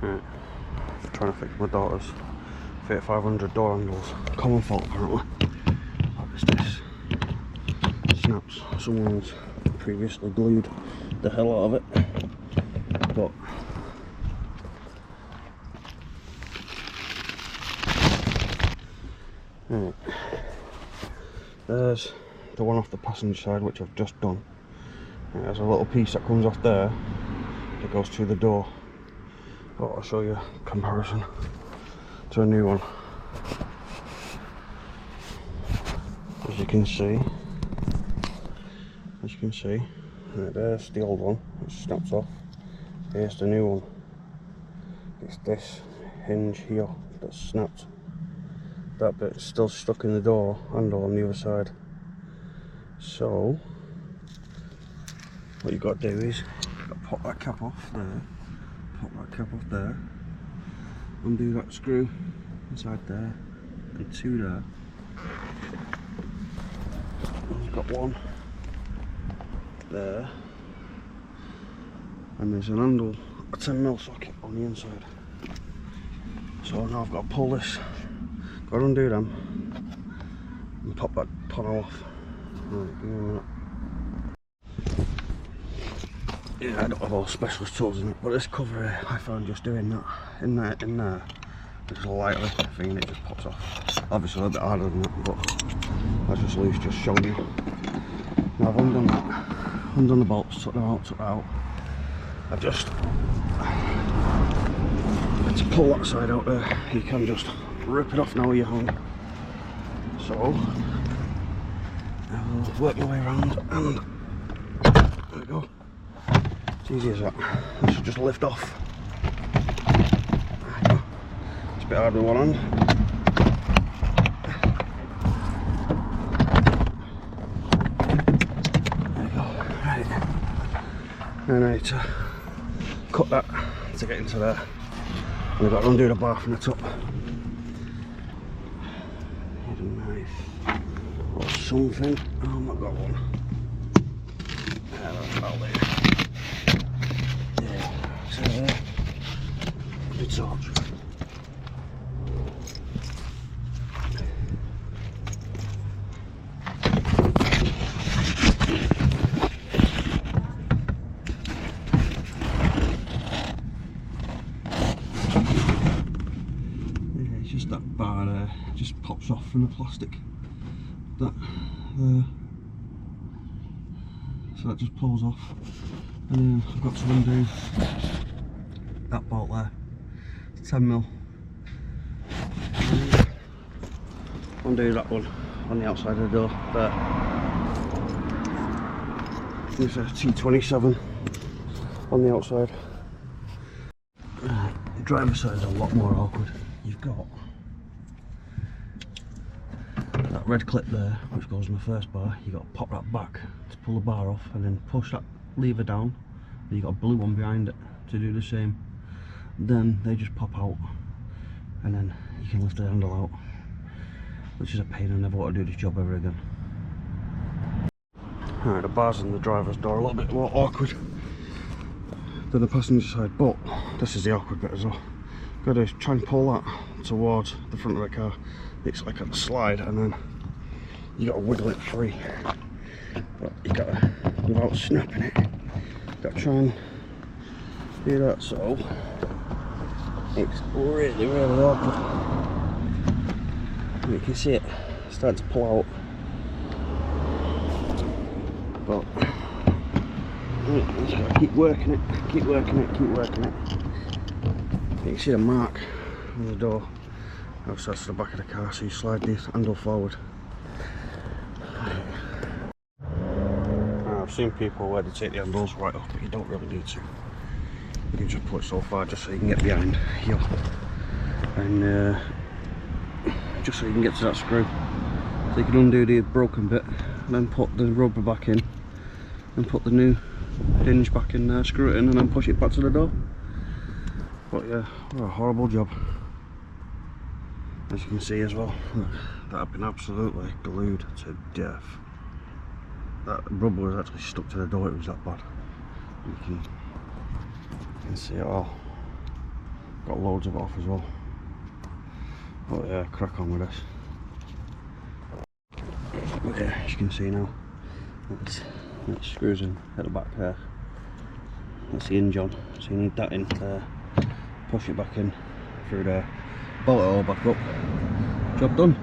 Right. Trying to fix my daughter's Fiat 500 door handles. Common fault apparently. What is this? Snaps. Someone's previously glued the hell out of it. But right. There's the one off the passenger side, which I've just done. There's a little piece that comes off there that goes through the door. But I'll show you a comparison to a new one. As you can see, right, there's the old one, which snaps off. Here's the new one. It's this hinge here that's snapped. That bit's still stuck in the door handle on the other side. So what you've got to do is you've got to pop that cap off there, pop that cap off there, undo that screw inside there, and two there. And you've got one there, and there's an handle, a 10mm socket on the inside. So now I've got to pull this, got to undo them, and pop that tonneau off. Right, give me a minute. Yeah, I don't have all specialist tools in it, but this cover here, I found just doing that in there, just a lightly thing and it just pops off. Obviously a little bit harder than that, but that's just loose, just showing you. Now I've undone that, undone the bolts, took them out, took that out. I've just had to pull that side out there. You can just rip it off now with your hand. So I will work my way around and there we go. It's easy as that. This should just lift off. It's a bit hard with one hand. There we go. Right. Now I need to cut that to get into there. And I've got to undo the bar from the top. Need a knife or something. Oh, I've not got one. That'll do. The torch. Yeah, it's just that bar there, just pops off from the plastic. That there. So that just pulls off. And then I've got to undo that bolt there, 10mm. Undo that one on the outside of the door there. There's a T27 on the outside. The driver's side is a lot more awkward. You've got that red clip there, which goes in the first bar. You've got to pop that back to pull the bar off, and then push that lever down. You've got a blue one behind it to do the same. Then they just pop out, and then you can lift the handle out, which is a pain. I never want to do this job ever again. Alright, the bars in the driver's door are a little bit more awkward than the passenger side, but this is the awkward bit as well. Got to try and pull that towards the front of the car. It's like a slide, and then you got to wiggle it free. But you got to, without snapping it, got to try and do that. So it's really awkward. You can see it start to pull out, but you just got to keep working it. You can see the mark on the door. Also that's the back of the car, so you slide the handle forward. I've seen people where they take the handles right up, but you don't really need to. You can just put it so far just so you can get behind here, and just so you can get to that screw. So you can undo the broken bit, and then put the rubber back in, and put the new hinge back in there, screw it in, and then push it back to the door. But yeah, what a horrible job. As you can see as well, that had been absolutely glued to death. That rubber was actually stuck to the door, it was that bad. You can see it all. got loads of it off as well. But yeah, crack on with this. But yeah, as you can see now, it screws in at the back there. That's the hinge on, so you need that in there. Push it back in through there, bolt it all back up. Job done.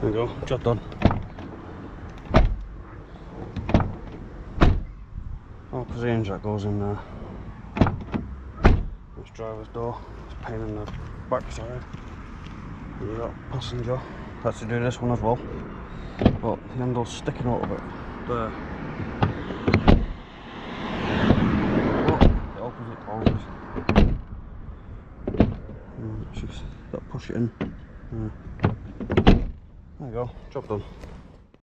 There we go, job done. Opposite hinge that goes in there. This driver's door, it's pain in the back side. And you got passenger. Had to do this one as well, but the handle's sticking out of it there. The opposite closes. Just got to push it in. There you go, job done.